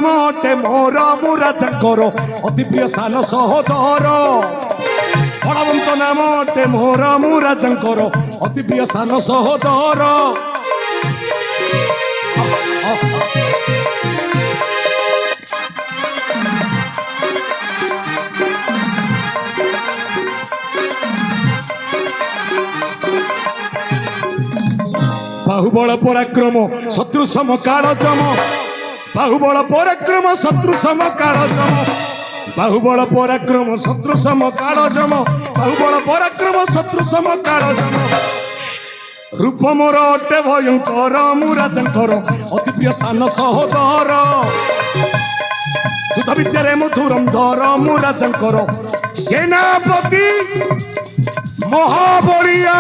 नाम अटे मोर मु राजांकर अति प्रिय सान सहोदर बलवंत नाम अटे मोर मु राजांकर अति प्रिय सान सहोदर बाहुबल पराक्रम शत्रु सम काल जम बाहुबल पराक्रम शत्रु सम काल जम बाहुबल पराक्रम शत्रु सम काल जम बाहुबल पराक्रम शत्रु सम काल जम रूप मोर अटे भयंकर मु राजांकर अति प्रिय सान सहोदर सुध विद्यारे मधुरंधर मु राजांकर सेनापति महाबलिया